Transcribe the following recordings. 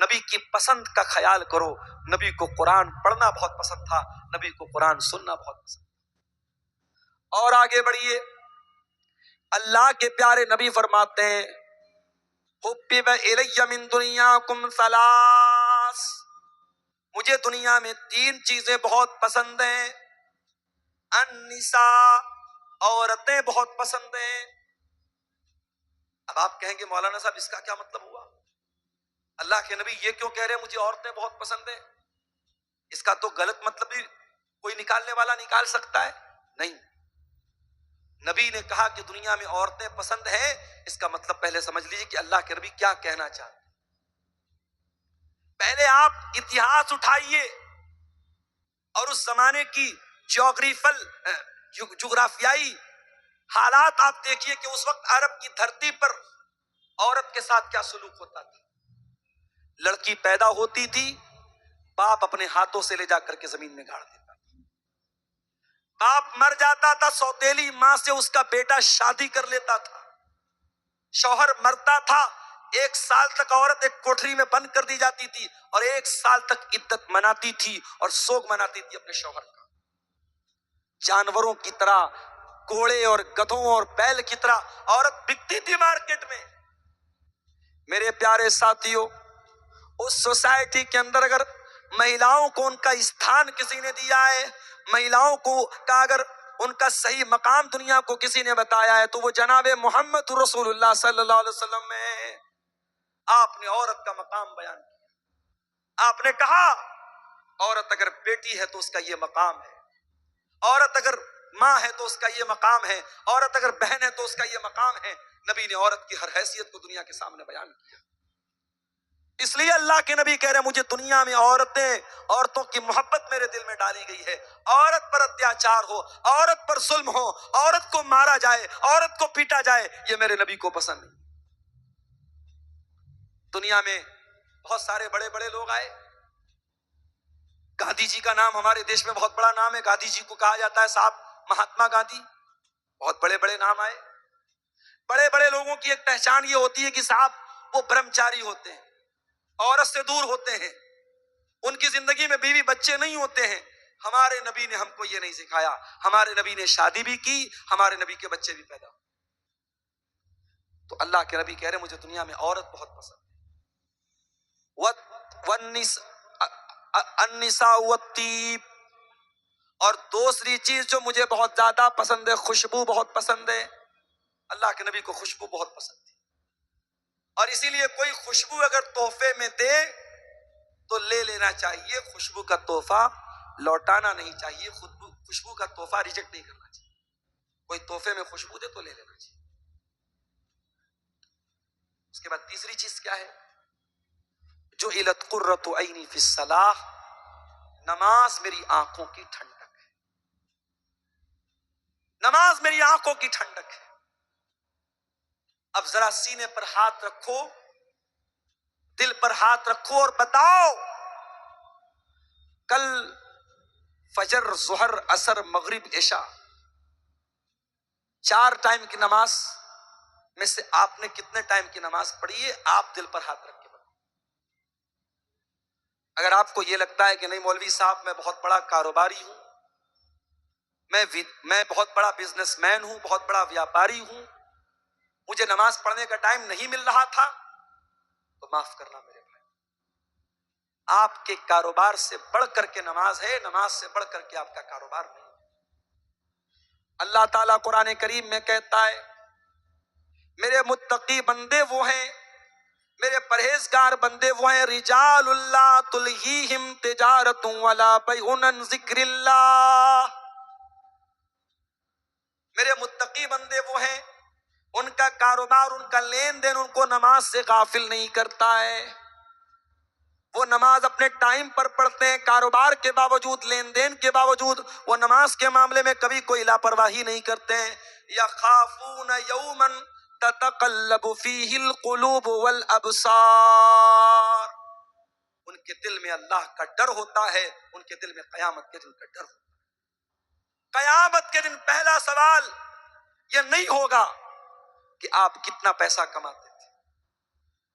نبی کی پسند کا خیال کرو. نبی کو قرآن پڑھنا بہت پسند تھا, نبی کو قرآن سننا بہت پسند تھا. اور آگے بڑھیے, اللہ کے پیارے نبی فرماتے ہیں حبب الی من دنیاکم ثلاث, مجھے دنیا میں 3 چیزیں بہت پسند ہیں. النساء, عورتیں بہت پسند ہیں. اب آپ کہیں گے مولانا صاحب اس کا کیا مطلب ہوا؟ اللہ کے نبی یہ کیوں کہہ رہے ہیں مجھے عورتیں بہت پسند ہیں؟ اس کا تو غلط مطلب بھی کوئی نکالنے والا نکال سکتا ہے. نہیں, نبی نے کہا کہ دنیا میں عورتیں پسند ہیں, اس کا مطلب پہلے سمجھ لیجیے کہ اللہ کے نبی کیا کہنا چاہتے. پہلے آپ اتہاس اٹھائیے اور اس زمانے کی جغرافیائی حالات آپ دیکھیے کہ اس وقت عرب کی دھرتی پر عورت کے ساتھ کیا سلوک ہوتا تھا. لڑکی پیدا ہوتی تھی, باپ اپنے ہاتھوں سے لے جا کر کے زمین میں گاڑ دیتا تھا. باپ مر جاتا تھا, سوتیلی ماں سے اس کا بیٹا شادی کر لیتا تھا. شوہر مرتا تھا, 1 سال تک عورت ایک کوٹری میں بند کر دی جاتی تھی اور 1 سال تک عدت مناتی تھی اور سوگ مناتی تھی اپنے شوہر کا. جانوروں کی طرح, گھوڑے اور گدھوں اور بیل کی طرح عورت بکتی تھی مارکیٹ میں. میرے پیارے ساتھیوں, اس سوسائٹی کے اندر اگر مہیلاؤں کو ان کا استھان کسی نے دیا ہے, مہیلاؤں کو کا اگر ان کا صحیح مقام دنیا کو کسی نے بتایا ہے تو وہ جناب محمد رسول اللہ صلی اللہ علیہ وسلم میں. آپ نے عورت کا مقام بیان کیا. آپ نے کہا عورت اگر بیٹی ہے تو اس کا یہ مقام ہے, عورت اگر ماں ہے تو اس کا یہ مقام ہے, عورت اگر بہن ہے تو اس کا یہ مقام ہے. نبی نے عورت کی ہر حیثیت کو دنیا کے سامنے بیان کیا. اس لیے اللہ کے نبی کہہ رہے ہیں مجھے دنیا میں عورتوں کی محبت میرے دل میں ڈالی گئی ہے. عورت پر اتیاچار ہو, عورت پر ظلم ہو, عورت کو مارا جائے, عورت کو پیٹا جائے, یہ میرے نبی کو پسند نہیں. دنیا میں بہت سارے بڑے بڑے لوگ آئے. گاندھی جی کا نام ہمارے دیش میں بہت بڑا نام ہے, گاندھی جی کو کہا جاتا ہے صاحب مہاتما گاندھی. بہت بڑے بڑے نام آئے. بڑے بڑے لوگوں کی ایک پہچان یہ ہوتی ہے کہ صاحب وہ برہمچاری ہوتے ہیں, عورت سے دور ہوتے ہیں, ان کی زندگی میں بیوی بچے نہیں ہوتے ہیں. ہمارے نبی نے ہم کو یہ نہیں سکھایا. ہمارے نبی نے شادی بھی کی, ہمارے نبی کے بچے بھی پیدا ہوئے. تو اللہ کے نبی کہہ رہے مجھے دنیا میں عورت بہت پسند ہے. النساء والطیب, اور دوسری چیز جو مجھے بہت زیادہ پسند ہے, خوشبو بہت پسند ہے. اللہ کے نبی کو خوشبو بہت پسند تھی, اور اسی لیے کوئی خوشبو اگر تحفے میں دے تو لے لینا چاہیے. خوشبو کا تحفہ لوٹانا نہیں چاہیے, خوشبو کا تحفہ ریجیکٹ نہیں کرنا چاہیے. کوئی تحفے میں خوشبو دے تو لے لینا چاہیے. اس کے بعد تیسری چیز کیا ہے؟ جعلت قرۃ عینی فی الصلاۃ, نماز میری آنکھوں کی ٹھنڈک ہے. نماز میری آنکھوں کی ٹھنڈک ہے. اب ذرا سینے پر ہاتھ رکھو, دل پر ہاتھ رکھو اور بتاؤ, کل فجر, ظہر, عصر, مغرب, عشاء 4 ٹائم کی نماز میں سے آپ نے کتنے ٹائم کی نماز پڑھی ہے؟ آپ دل پر ہاتھ رکھ کے بتاؤ. اگر آپ کو یہ لگتا ہے کہ نہیں مولوی صاحب میں بہت بڑا کاروباری ہوں, میں بہت بڑا بزنس مین ہوں, بہت بڑا ویاپاری ہوں, مجھے نماز پڑھنے کا ٹائم نہیں مل رہا تھا, تو معاف کرنا میرے بھائی, آپ کے کاروبار سے بڑھ کر کے نماز ہے, نماز سے بڑھ کر کے آپ کا کاروبار نہیں. اللہ تعالیٰ قرآن کریم میں کہتا ہے میرے متقی بندے وہ ہیں, میرے پرہیزگار بندے وہ ہیں, رجال اللہ تلہیہم تجارت ولا بیع عن ذکر اللہ. میرے متقی بندے وہ ہیں, ان کا کاروبار, ان کا لین دین ان کو نماز سے غافل نہیں کرتا ہے. وہ نماز اپنے ٹائم پر پڑھتے ہیں, کاروبار کے باوجود, لین دین کے باوجود وہ نماز کے معاملے میں کبھی کوئی لاپرواہی نہیں کرتے ہیں. یخافون یوما تتقلب فیہ القلوب والابصار, ان کے دل میں اللہ کا ڈر ہوتا ہے, ان کے دل میں قیامت کے دن کا ڈر ہوتا ہے. قیامت کے دن پہلا سوال یہ نہیں ہوگا کہ آپ کتنا پیسہ کماتے تھے,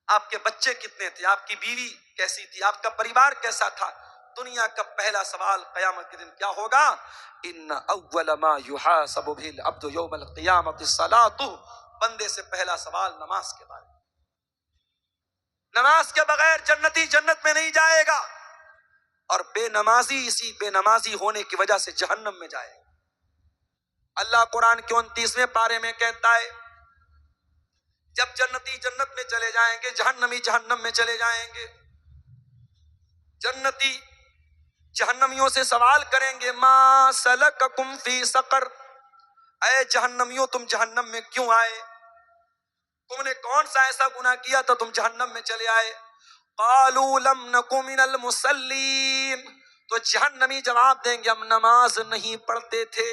آپ کے بچے کتنے تھے، آپ کی بیوی کیسی تھی، آپ کا پریوار کیسا تھا. دنیا کا پہلا سوال قیامت کے دن کیا ہوگا؟ ان اول ما یحاسب به العبد یوم القیامت الصلاۃ. بندے سے پہلا سوال نماز کے بارے میں. نماز کے بغیر جنتی جنت میں نہیں جائے گا، اور بے نمازی اسی بے نمازی ہونے کی وجہ سے جہنم میں جائے گا. اللہ قرآن کے 29ویں پارے میں کہتا ہے جب جنتی جنت میں چلے جائیں گے، جہنمی جہنم میں چلے جائیں گے. جنتی جہنمیوں سے سوال کریں گے ما سلککم فی سقر. اے جہنمیوں تم جہنم میں کیوں آئے؟ تم نے کون سا ایسا گناہ کیا تو تم جہنم میں چلے آئے؟ قالوا لم نک من المصلین. تو جہنمی جواب دیں گے ہم نماز نہیں پڑھتے تھے.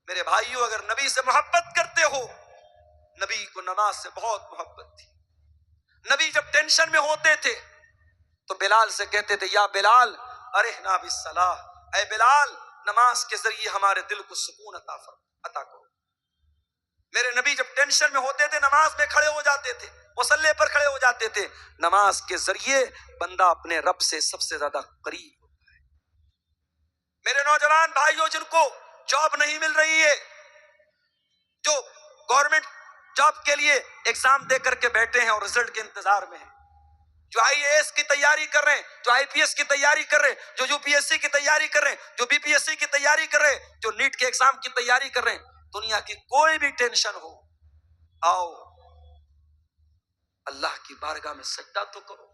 میرے بھائیوں، اگر نبی سے محبت کرتے ہو، نبی کو نماز سے بہت محبت تھی. نبی جب ٹینشن میں ہوتے تھے تو بلال سے کہتے تھے یا بلال ارحنا بالصلاۃ. اے بلال نماز کے ذریعے ہمارے دل کو سکون عطا کرو. میرے نبی جب ٹینشن میں ہوتے تھے نماز میں کھڑے ہو جاتے تھے، مصلی پر کھڑے ہو جاتے تھے. نماز کے ذریعے بندہ اپنے رب سے سب سے زیادہ قریب ہوتا ہے. میرے نوجوان بھائیوں جن کو جاب نہیں مل رہی ہے، جو گورنمنٹ جاب کے لیے ایگزام دے کر کے بیٹھے ہیں اور رزلٹ کے انتظار میں ہیں، جو آئی اے ایس کی تیاری کر رہے ہیں، جو آئی پی ایس کی تیاری کر رہے ہیں، جو یو پی ایس سی کی تیاری کر رہے ہیں، جو بی پی ایس سی کی تیاری کر رہے ہیں، جو نیٹ کے ایگزام کی تیاری کر رہے ہیں، دنیا کی کوئی بھی ٹینشن ہو، آؤ اللہ کی بارگاہ میں سجدہ تو کرو،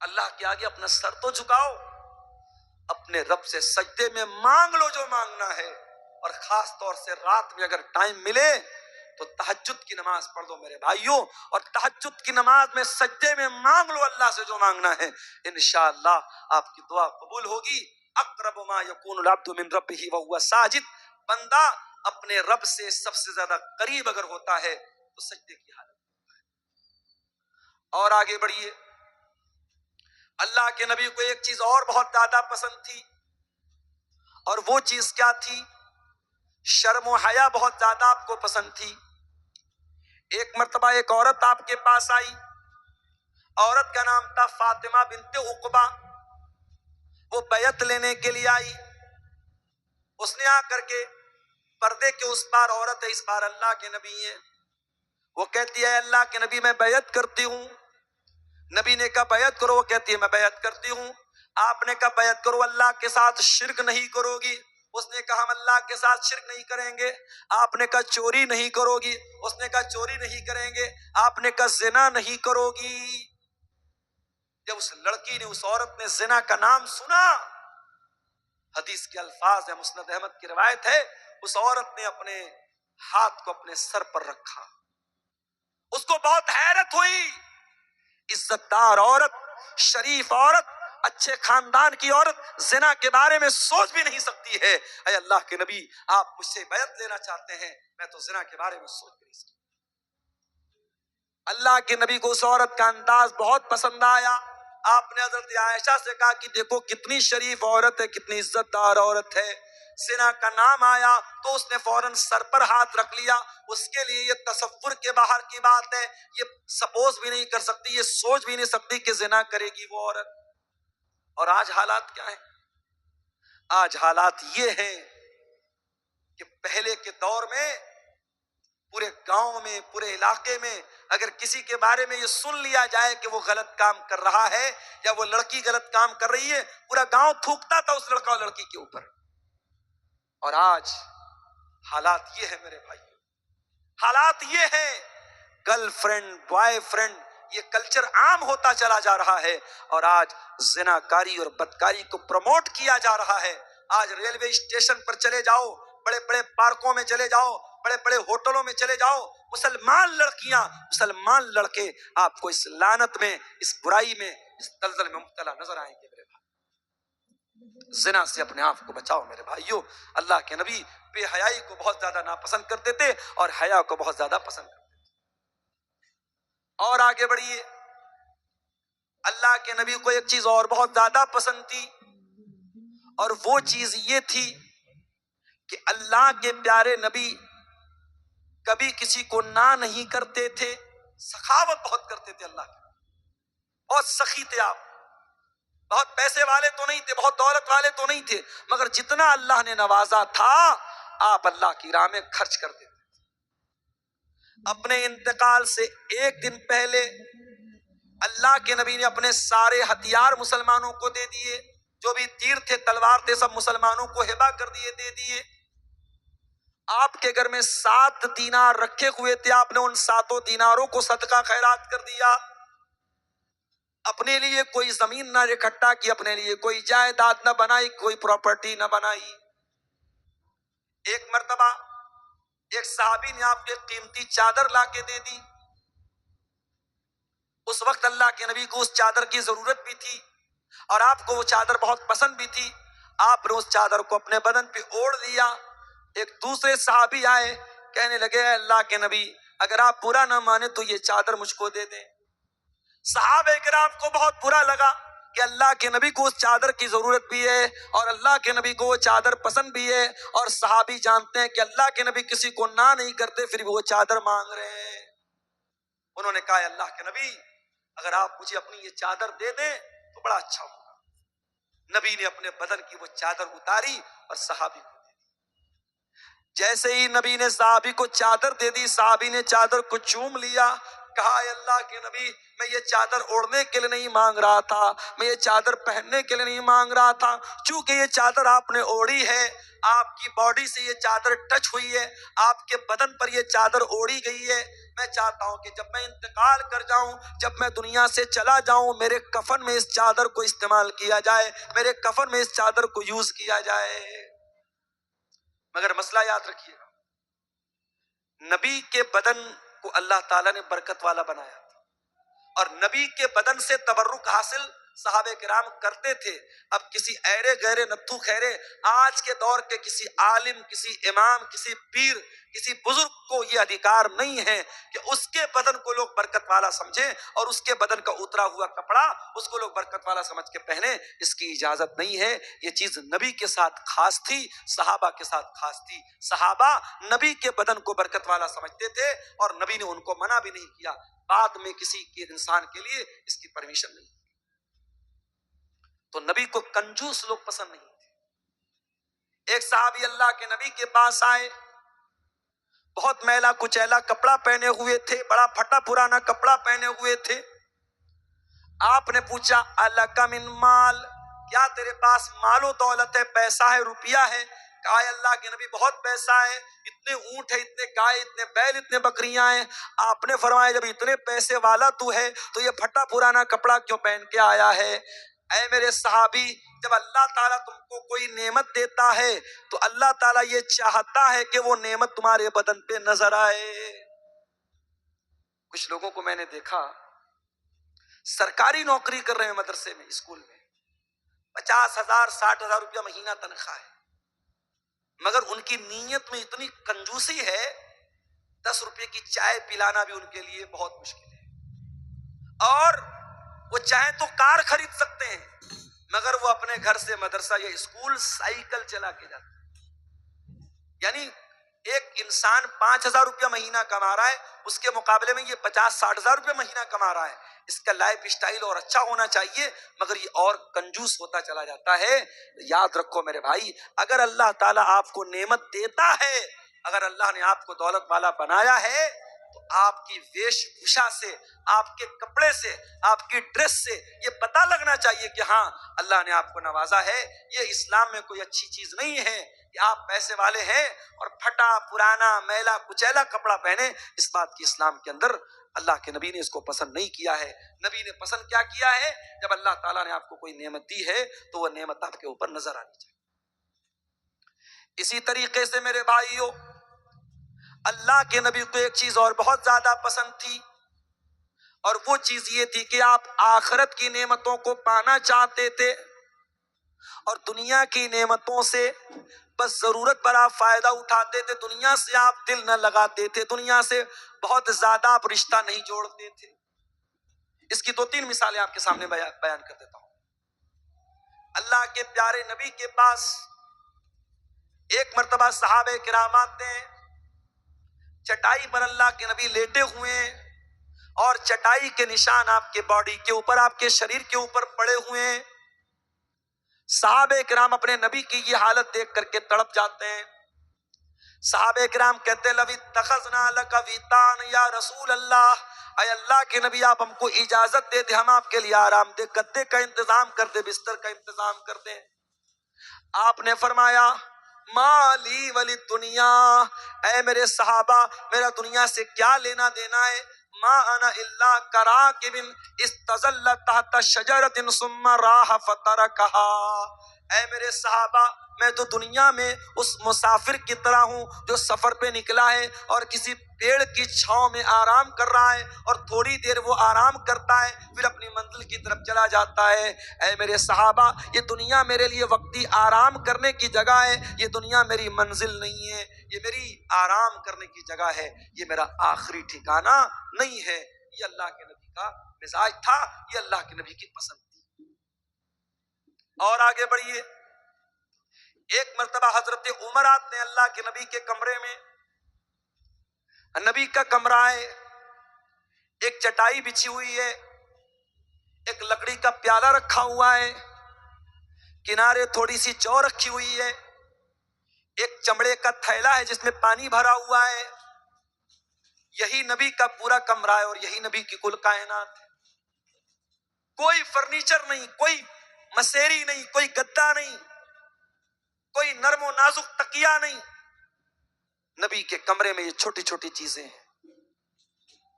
اللہ کے آگے اپنا سر تو جھکاؤ، اپنے رب سے سجدے میں مانگ لو جو مانگنا ہے. اور خاص طور سے رات میں اگر ٹائم ملے تو تہجد کی نماز پڑھ دو میرے بھائیوں، اور تہجد کی نماز میں سجدے میں مانگ لو اللہ سے جو مانگنا ہے. انشاءاللہ آپ کی دعا قبول ہوگی. اقرب ما یکون العبد من ربہ وہو ساجد. بندہ اپنے رب سے سب سے زیادہ قریب اگر ہوتا ہے تو سجدے کی حالت. اور آگے بڑھیے. اللہ کے نبی کو ایک چیز اور بہت زیادہ پسند تھی، اور وہ چیز کیا تھی؟ شرم و حیا بہت زیادہ آپ کو پسند تھی. ایک مرتبہ ایک عورت آپ کے پاس آئی. عورت کا نام تھا فاطمہ بنت عقبہ. وہ بیعت لینے کے لیے آئی. اس نے آ کر کے پردے کے اس پار عورت ہے، اس پار اللہ کے نبی ہیں. وہ کہتی ہے اللہ کے نبی میں بیعت کرتی ہوں. نبی نے کہا بیعت کرو. وہ کہتی ہے میں بیعت کرتی ہوں. آپ نے کہا بیعت کرو اللہ کے ساتھ شرک نہیں کرو گی. اس نے کہا ہم اللہ کے ساتھ شرک نہیں کریں گے. آپ نے کہا چوری نہیں کرو گی. اس نے کہا چوری نہیں کریں گے. آپ نے کہا زنا نہیں کرو گی. جب اس لڑکی نے، اس عورت نے زنا کا نام سنا، حدیث کے الفاظ ہے، مسند احمد کی روایت ہے، اس عورت نے اپنے ہاتھ کو اپنے سر پر رکھا. اس کو بہت حیرت ہوئی. عزت دار عورت، شریف عورت، اچھے خاندان کی عورت زنا کے بارے میں سوچ بھی نہیں سکتی ہے. اے اللہ کے نبی آپ مجھ سے بیعت لینا چاہتے ہیں، میں تو زنا کے بارے میں سوچ بھی نہیں سکتی. اللہ کے نبی کو اس عورت کا انداز بہت پسند آیا. آپ نے حضرت عائشہ سے کہا کہ دیکھو کتنی شریف عورت ہے، کتنی عزت دار عورت ہے. زنا کا نام آیا تو اس نے فوراً سر پر ہاتھ رکھ لیا. اس کے لیے یہ تصور کے باہر کی بات ہے، یہ سپوز بھی نہیں کر سکتی، یہ سوچ بھی نہیں سکتی کہ زنا کرے گی وہ عورت. اور آج حالات کیا ہیں؟ آج حالات یہ ہیں کہ پہلے کے دور میں پورے گاؤں میں، پورے علاقے میں اگر کسی کے بارے میں یہ سن لیا جائے کہ وہ غلط کام کر رہا ہے یا وہ لڑکی غلط کام کر رہی ہے، پورا گاؤں تھوکتا تھا اس لڑکا اور لڑکی کے اوپر. اور آج حالات یہ ہے میرے بھائی، حالات یہ ہیں گرل فرینڈ بوائے فرینڈ، یہ کلچر عام ہوتا چلا جا رہا ہے. اور آج زناکاری اور بدکاری کو پروموٹ کیا جا رہا ہے. آج ریلوے اسٹیشن پر چلے جاؤ، بڑے بڑے پارکوں میں چلے جاؤ، بڑے بڑے ہوٹلوں میں چلے جاؤ، مسلمان لڑکیاں، مسلمان لڑکے آپ کو اس لعنت میں، اس برائی میں، اس دلدل میں مبتلا نظر آئیں گے. میرے بھائی زنا سے اپنے آپ کو بچاؤ میرے بھائیوں. اللہ کے نبی بے حیائی کو بہت زیادہ ناپسند کرتے تھے اور حیا کو بہت زیادہ پسند کرتے تھے. اور آگے بڑھیے. اللہ کے نبی کو ایک چیز اور بہت زیادہ پسند تھی، اور وہ چیز یہ تھی کہ اللہ کے پیارے نبی کبھی کسی کو نہ نہیں کرتے تھے. سخاوت بہت کرتے تھے اللہ کے، بہت سخی تھے آپ، بہت پیسے والے تو نہیں تھے، بہت دولت والے تو نہیں تھے، مگر جتنا اللہ نے نوازا تھا آپ اللہ کی راہ میں خرچ کر دیتے تھے۔ اپنے انتقال سے ایک دن پہلے اللہ کے نبی نے اپنے سارے ہتھیار مسلمانوں کو دے دیے، جو بھی تیر تھے تلوار تھے سب مسلمانوں کو ہبہ کر دیے، دے دیے۔ آپ کے گھر میں 7 دینار رکھے ہوئے تھے، آپ نے ان 7 دیناروں کو صدقہ خیرات کر دیا۔ اپنے لیے کوئی زمین نہ اکٹھا کی، اپنے لیے کوئی جائیداد نہ بنائی، کوئی پراپرٹی نہ بنائی۔ ایک مرتبہ ایک صحابی نے آپ کے قیمتی چادر لا کے دے دی۔ اس وقت اللہ کے نبی کو اس چادر کی ضرورت بھی تھی اور آپ کو وہ چادر بہت پسند بھی تھی۔ آپ نے اس چادر کو اپنے بدن پہ اوڑھ لیا۔ ایک دوسرے صحابی آئے، کہنے لگے اے اللہ کے نبی اگر آپ برا نہ مانے تو یہ چادر مجھ کو دے دیں۔ صحابہ کرام کو بہت برا لگا کہ اللہ کے نبی کو اس چادر کی ضرورت بھی ہے اور اللہ کے نبی کو وہ چادر پسند بھی ہے، اور صحابی جانتے ہیں کہ اللہ کے نبی کسی کو نہ نہیں کرتے، پھر بھی وہ چادر مانگ رہے ہیں۔ انہوں نے کہا اللہ کے نبی اگر آپ مجھے اپنی یہ چادر دے دیں تو بڑا اچھا ہوگا۔ نبی نے اپنے بدن کی وہ چادر اتاری اور صحابی کو دے دی۔ جیسے ہی نبی نے صحابی کو چادر دے دی، صحابی نے چادر کو چوم لیا، کہا اے اللہ کے نبی میں یہ چادر اوڑھنے کے لیے نہیں مانگ رہا تھا، میں یہ چادر پہننے کے لیے نہیں مانگ رہا تھا، چونکہ یہ چادر آپ نے اوڑھی ہے، آپ کی باڈی سے یہ چادر ٹچ ہوئی ہے، آپ کے بدن پر یہ چادر اوڑھی گئی ہے، میں چاہتا ہوں کہ جب میں انتقال کر جاؤں، جب میں دنیا سے چلا جاؤں، میرے کفن میں اس چادر کو استعمال کیا جائے، میرے کفن میں اس چادر کو یوز کیا جائے۔ مگر مسئلہ یاد رکھیے گا، نبی کے بدن کو اللہ تعالیٰ نے برکت والا بنایا تھا، اور نبی کے بدن سے تبرک حاصل صحابہ کرام کرتے تھے۔ اب کسی ایرے گہرے نتھو خیرے آج کے دور کے کسی عالم، کسی امام، کسی پیر، کسی بزرگ کو یہ ادھیکار نہیں ہے کہ اس کے بدن کو لوگ برکت والا سمجھیں اور اس کے بدن کا اترا ہوا کپڑا اس کو لوگ برکت والا سمجھ کے پہنے۔ اس کی اجازت نہیں ہے۔ یہ چیز نبی کے ساتھ خاص تھی، صحابہ کے ساتھ خاص تھی۔ صحابہ نبی کے بدن کو برکت والا سمجھتے تھے اور نبی نے ان کو منع بھی نہیں کیا۔ بعد میں کسی کے انسان کے لیے اس کی پرمیشن نہیں۔ تو نبی کو کنجوس لوگ پسند نہیں تھے۔ ایک صحابی اللہ کے نبی کے پاس آئے، بہت میلا کچیلا کپڑا پہنے ہوئے تھے، بڑا پھٹا پرانا کپڑا پہنے ہوئے تھے۔ آپ نے پوچھا الک من مال، کیا تیرے پاس مال و دولت ہے، پیسہ ہے، روپیہ ہے؟ کہا اللہ کے نبی بہت پیسہ ہے، اتنے اونٹ ہے، اتنے گائے، اتنے بیل، اتنے بکریاں ہیں۔ آپ نے فرمایا جب اتنے پیسے والا تو ہے تو یہ پھٹا پرانا کپڑا کیوں پہن کے آیا ہے؟ اے میرے صحابی، جب اللہ تعالیٰ تم کو کوئی نعمت دیتا ہے تو اللہ تعالیٰ یہ چاہتا ہے کہ وہ نعمت تمہارے بدن پہ نظر آئے۔ کچھ لوگوں کو میں نے دیکھا سرکاری نوکری کر رہے ہیں، مدرسے میں، اسکول میں، 50,000 60,000 روپیہ مہینہ تنخواہ ہے، مگر ان کی نیت میں اتنی کنجوسی ہے 10 روپے کی چائے پلانا بھی ان کے لیے بہت مشکل ہے۔ اور وہ چاہیں تو کار خرید سکتے ہیں، مگر وہ اپنے گھر سے مدرسہ یا اسکول سائیکل چلا کے جاتے ہیں۔ یعنی ایک انسان 5,000 روپیہ مہینہ کما رہا ہے، اس کے مقابلے میں یہ 50-60,000 روپیہ مہینہ کما رہا ہے۔ اس کا لائف اسٹائل اور اچھا ہونا چاہیے، مگر یہ اور کنجوس ہوتا چلا جاتا ہے۔ یاد رکھو میرے بھائی، اگر اللہ تعالیٰ آپ کو نعمت دیتا ہے، اگر اللہ نے آپ کو دولت والا بنایا ہے تو آپ کی ویش بھوشا سے، آپ کے کپڑے سے، آپ کی ڈریس سے یہ پتہ لگنا چاہیے کہ ہاں اللہ نے آپ کو نوازا ہے۔ یہ اسلام میں کوئی اچھی چیز نہیں ہے کہ آپ پیسے والے ہیں اور پھٹا پرانا میلا کچیلا کپڑا پہنے۔ اس بات کی اسلام کے اندر اللہ کے نبی نے اس کو پسند نہیں کیا ہے۔ نبی نے پسند کیا کیا ہے؟ جب اللہ تعالیٰ نے آپ کو کوئی نعمت دی ہے تو وہ نعمت آپ کے اوپر نظر آنی چاہیے۔ اسی طریقے سے میرے بھائیوں، اللہ کے نبی کو ایک چیز اور بہت زیادہ پسند تھی، اور وہ چیز یہ تھی کہ آپ آخرت کی نعمتوں کو پانا چاہتے تھے اور دنیا کی نعمتوں سے بس ضرورت پر آپ فائدہ اٹھاتے تھے، دنیا سے آپ دل نہ لگاتے تھے، دنیا سے بہت زیادہ آپ رشتہ نہیں جوڑتے تھے۔ اس کی 2-3 مثالیں آپ کے سامنے بیان کر دیتا ہوں۔ اللہ کے پیارے نبی کے پاس ایک مرتبہ صحابہ کرام آتے ہیں، چٹائی پر اللہ کے نبی لیٹے ہوئے ہیں اور چٹائی کے نشان آپ کے باڈی کے اوپر، آپ کے شریر کے اوپر پڑے ہوئے ہیں۔ صحابہ کرام اپنے نبی کی یہ حالت دیکھ کر کے تڑپ جاتے ہیں۔ صحابہ کرام کہتے ہیں لَوِ اتَّخَذْنَا لَكَ وِطَانًا یا رسول اللہ، اے اللہ کے نبی آپ ہم کو اجازت دے دے، ہم آپ کے لیے آرام دہ گدے کا انتظام کر دے، بستر کا انتظام کر دیں۔ آپ نے فرمایا مالی ولی دنیا، اے میرے صحابہ میرا دنیا سے کیا لینا دینا ہے؟ ما انا الا کراکب استظل تحت شجرۃ ثم راح فترکها، اے میرے صحابہ میں تو دنیا میں اس مسافر کی طرح ہوں جو سفر پہ نکلا ہے اور کسی پیڑ کی چھاؤں میں آرام کر رہا ہے، اور تھوڑی دیر وہ آرام کرتا ہے پھر اپنی منزل کی طرف چلا جاتا ہے۔ اے میرے صحابہ یہ دنیا میرے لیے وقتی آرام کرنے کی جگہ ہے، یہ دنیا میری منزل نہیں ہے، یہ میری آرام کرنے کی جگہ ہے، یہ میرا آخری ٹھکانہ نہیں ہے۔ یہ اللہ کے نبی کا مزاج تھا، یہ اللہ کے نبی کی پسند تھی۔ اور آگے بڑھیے، ایک مرتبہ حضرت عمر آتے ہیں اللہ کے نبی کے کمرے میں۔ نبی کا کمرہ ہے، ایک چٹائی بچھی ہوئی ہے، ایک لکڑی کا پیالہ رکھا ہوا ہے، کنارے تھوڑی سی جو رکھی ہوئی ہے، ایک چمڑے کا تھیلا ہے جس میں پانی بھرا ہوا ہے۔ یہی نبی کا پورا کمرہ ہے اور یہی نبی کی کل کائنات ہے۔ کوئی فرنیچر نہیں، کوئی مسیری نہیں، کوئی گدا نہیں، کوئی نرم و نازک تکیہ نہیں، نبی کے کمرے میں یہ چھوٹی چھوٹی چیزیں ہیں۔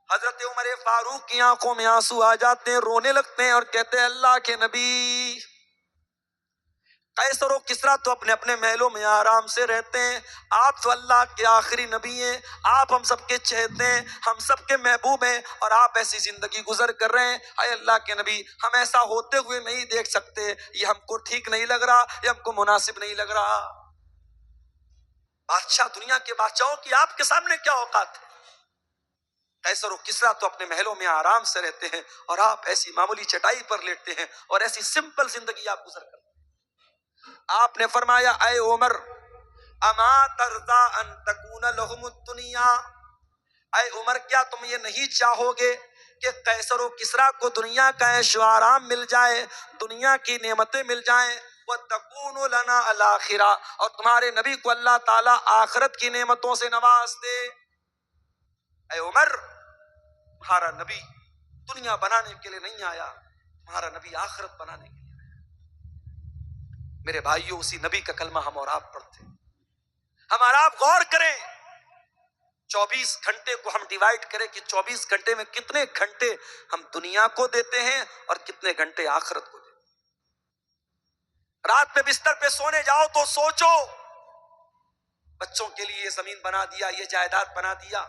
حضرت عمر فاروق کی آنکھوں میں آنسو آ جاتے ہیں، رونے لگتے ہیں اور کہتے ہیں اللہ کے نبی قیصر و کسریٰ تو اپنے اپنے محلوں میں آرام سے رہتے ہیں، آپ تو اللہ کے آخری نبی ہیں، آپ ہم سب کے چہیتے ہیں، ہم سب کے محبوب ہیں، اور آپ ایسی زندگی گزر کر رہے ہیں۔ اے اللہ کے نبی ہم ایسا ہوتے ہوئے نہیں دیکھ سکتے، یہ ہم کو ٹھیک نہیں لگ رہا، یہ ہم کو مناسب نہیں لگ رہا۔ بادشاہ، دنیا کے بادشاہوں کی آپ کے سامنے کیا اوقات ہے؟ قیصر و کسریٰ تو اپنے محلوں میں آرام سے رہتے ہیں اور آپ ایسی معمولی چٹائی پر لیٹتے ہیں اور ایسی سمپل زندگی آپ گزر کرتے ہیں۔ آپ نے فرمایا اے عمر اما ترضا ان تکون لہم الدنیا، اے عمر کیا تم یہ نہیں چاہو گے کہ قیصر و کسریٰ کو دنیا کا عیش و آرام مل جائے، دنیا کی نعمتیں مل جائیں، وَتَكُونُ لَنَا الْآخِرَةَ، اور تمہارے نبی کو اللہ تعالیٰ آخرت کی نعمتوں سے نواز دے۔ اے عمر تمہارا نبی دنیا بنانے کے لیے نہیں آیا، تمہارا نبی آخرت بنانے کے لیے آیا۔ میرے بھائیوں اسی نبی کا کلمہ ہم اور آپ پڑھتے ہیں، ہم اور آپ غور کریں 24 گھنٹے کو ہم ڈیوائیڈ کریں کہ 24 گھنٹے میں کتنے گھنٹے ہم دنیا کو دیتے ہیں اور کتنے گھنٹے آخرت کو دیتے ہیں۔ رات میں بستر پہ سونے جاؤ تو سوچو بچوں کے لیے یہ زمین بنا دیا، یہ جائیداد بنا دیا،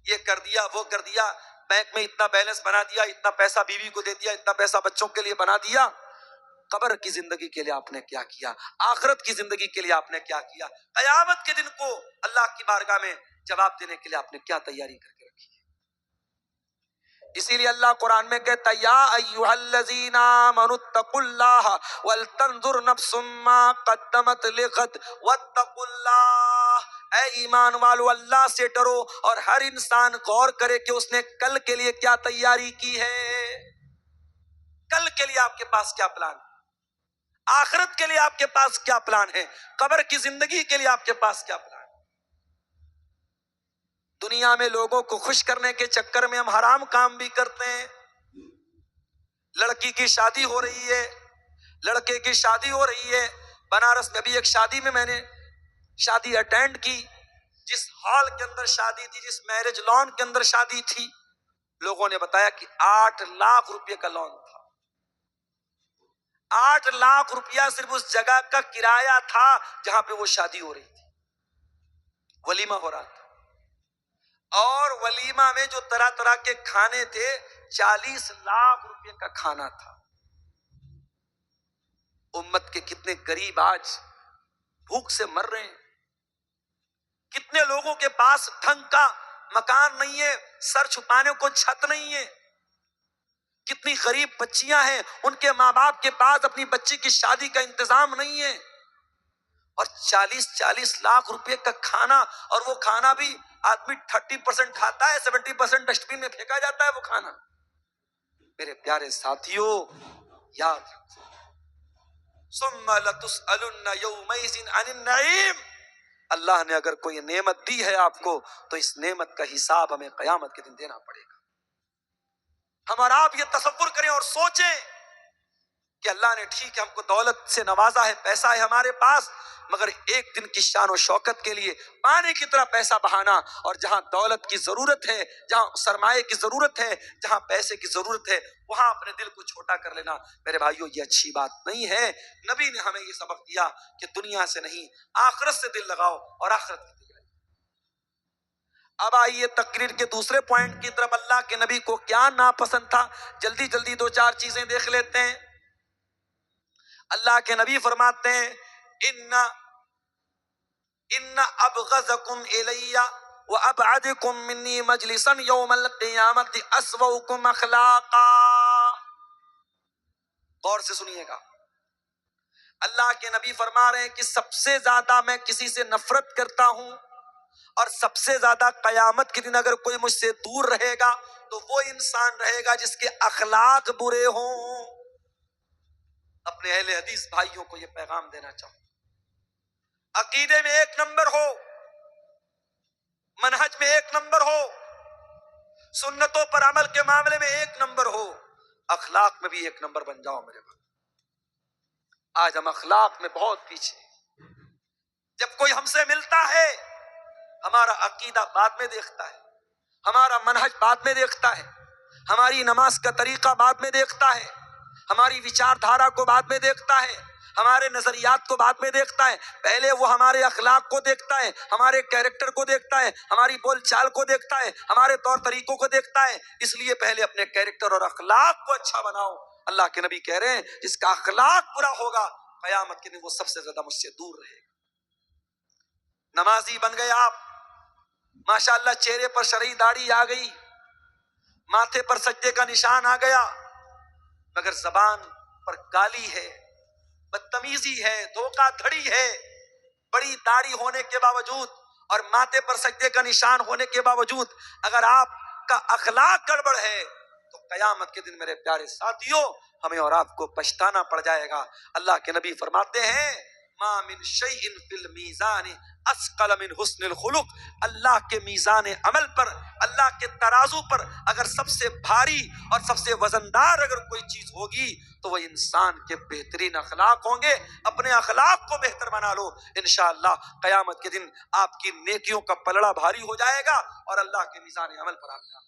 یہ کر دیا، وہ کر دیا، بینک میں اتنا بیلنس بنا دیا، اتنا پیسہ بیوی کو دے دیا، اتنا پیسہ بچوں کے لیے بنا دیا۔ قبر کی زندگی کے لیے آپ نے کیا کیا؟ آخرت کی زندگی کے لیے آپ نے کیا کیا؟ قیامت کے دن کو اللہ کی بارگاہ میں جواب دینے کے لیے آپ نے کیا تیاری کر کے رکھی ہے؟ اسی لیے اللہ قرآن میں کہتا ہے یا ایھا الذین آمنوا اتقوا اللہ ولتنظر نفس ما قدمت لغد واتقوا اللہ، اے ایمان والو اللہ سے ڈرو اور ہر انسان غور کرے کہ اس نے کل کے لیے کیا تیاری کی ہے۔ کل کے لیے آپ کے پاس کیا پلان ہے؟ آخرت کے لیے آپ کے پاس کیا پلان ہے؟ قبر کی زندگی کے لیے آپ کے پاس کیا پلان ہے؟ دنیا میں لوگوں کو خوش کرنے کے چکر میں ہم حرام کام بھی کرتے ہیں۔ لڑکی کی شادی ہو رہی ہے، لڑکے کی شادی ہو رہی ہے۔ بنارس میں بھی ایک شادی میں میں نے شادی اٹینڈ کی، جس ہال کے اندر شادی تھی، جس میرج لان کے اندر شادی تھی، لوگوں نے بتایا کہ 8 لاکھ روپے کا لون تھا۔ 8 لاکھ روپیہ صرف اس جگہ کا کرایہ تھا جہاں پہ وہ شادی ہو رہی تھی، ولیمہ ہو رہا تھا، اور ولیمہ میں جو طرح طرح کے کھانے تھے 40 لاکھ روپے کا کھانا تھا۔ امت کے کتنے غریب آج بھوک سے مر رہے ہیں، کتنے لوگوں کے پاس ڈھنگ کا مکان نہیں ہے، سر چھپانے کو چھت نہیں ہے، کتنی غریب بچیاں ہیں ان کے ماں باپ کے پاس اپنی بچی کی شادی کا انتظام نہیں ہے، اور 40 لاکھ روپے کا کھانا، اور وہ کھانا بھی آدمی 30% کھاتا ہے، 70% ڈسٹ بن میں پھینکا جاتا ہے وہ کھانا۔ میرے پیارے ساتھیوں یاد رکھو، ثم لتسألن یومئذ عن النعیم، اللہ نے اگر کوئی نعمت دی ہے آپ کو تو اس نعمت کا حساب ہمیں قیامت کے دن دینا پڑے گا۔ ہم اور آپ یہ تصور کریں اور سوچیں کہ اللہ نے ٹھیک ہے ہم کو دولت سے نوازا ہے، پیسہ ہے ہمارے پاس، مگر ایک دن کی شان و شوکت کے لیے پانی کی طرح پیسہ بہانا، اور جہاں دولت کی ضرورت ہے، جہاں سرمایے کی ضرورت ہے، جہاں پیسے کی ضرورت ہے، وہاں اپنے دل کو چھوٹا کر لینا، میرے بھائیوں یہ اچھی بات نہیں ہے۔ نبی نے ہمیں یہ سبق دیا کہ دنیا سے نہیں آخرت سے دل لگاؤ اور آخرت کی تیاری۔ اب آئیے تقریر کے دوسرے پوائنٹ کی طرف، اللہ کے نبی کو کیا ناپسند تھا، جلدی جلدی دو چار چیزیں دیکھ لیتے ہیں۔ اللہ کے نبی فرماتے ہیں ان ابغضکم الی وابعدکم منی مجلسا یوم القیامت اسوؤکم اخلاقا۔ غور سے سنیے گا، اللہ کے نبی فرما رہے ہیں کہ سب سے زیادہ میں کسی سے نفرت کرتا ہوں، اور سب سے زیادہ قیامت کے دن اگر کوئی مجھ سے دور رہے گا تو وہ انسان رہے گا جس کے اخلاق برے ہوں۔ اپنے اہل حدیث بھائیوں کو یہ پیغام دینا چاہوں، عقیدے میں ایک نمبر ہو، منہج میں ایک نمبر ہو، سنتوں پر عمل کے معاملے میں ایک نمبر ہو، اخلاق میں بھی ایک نمبر بن جاؤ میرے بھائی۔ آج ہم اخلاق میں بہت پیچھے، جب کوئی ہم سے ملتا ہے ہمارا عقیدہ بعد میں دیکھتا ہے، ہمارا منہج بعد میں دیکھتا ہے، ہماری نماز کا طریقہ بعد میں دیکھتا ہے، ہماری وچار دھارا کو بعد میں دیکھتا ہے، ہمارے نظریات کو بعد میں دیکھتا ہے۔ پہلے وہ ہمارے اخلاق کو دیکھتا ہے، ہمارے کیریکٹر کو دیکھتا ہے، ہماری بول چال کو دیکھتا ہے، ہمارے طور طریقوں کو دیکھتا ہے۔ اس لیے پہلے اپنے کیریکٹر اور اخلاق کو اچھا بناؤ۔ اللہ کے نبی کہہ رہے ہیں جس کا اخلاق برا ہوگا قیامت کے دن وہ سب سے زیادہ مجھ سے دور رہے گا۔ نمازی بن گئے آپ، ماشاءاللہ چہرے پر شرعی داڑھی آ گئی، ماتھے پر سجدے کا نشان آ گیا، مگر زبان پر گالی ہے، بدتمیزی ہے، دھوکہ دھڑی ہے۔ بڑی داڑھی ہونے کے باوجود اور ماتھے پر سجدے کا نشان ہونے کے باوجود اگر آپ کا اخلاق گڑبڑ ہے تو قیامت کے دن میرے پیارے ساتھیوں ہمیں اور آپ کو پچھتانا پڑ جائے گا۔ اللہ کے نبی فرماتے ہیں ما من شیء فی المیزان اثقل من حسن الخلق، اللہ کے میزان عمل پر، اللہ کے ترازو پر اگر سب سے بھاری اور سب سے وزندار اگر کوئی چیز ہوگی تو وہ انسان کے بہترین اخلاق ہوں گے۔ اپنے اخلاق کو بہتر بنا لو، انشاءاللہ قیامت کے دن آپ کی نیکیوں کا پلڑا بھاری ہو جائے گا اور اللہ کے میزان عمل پر آپ کا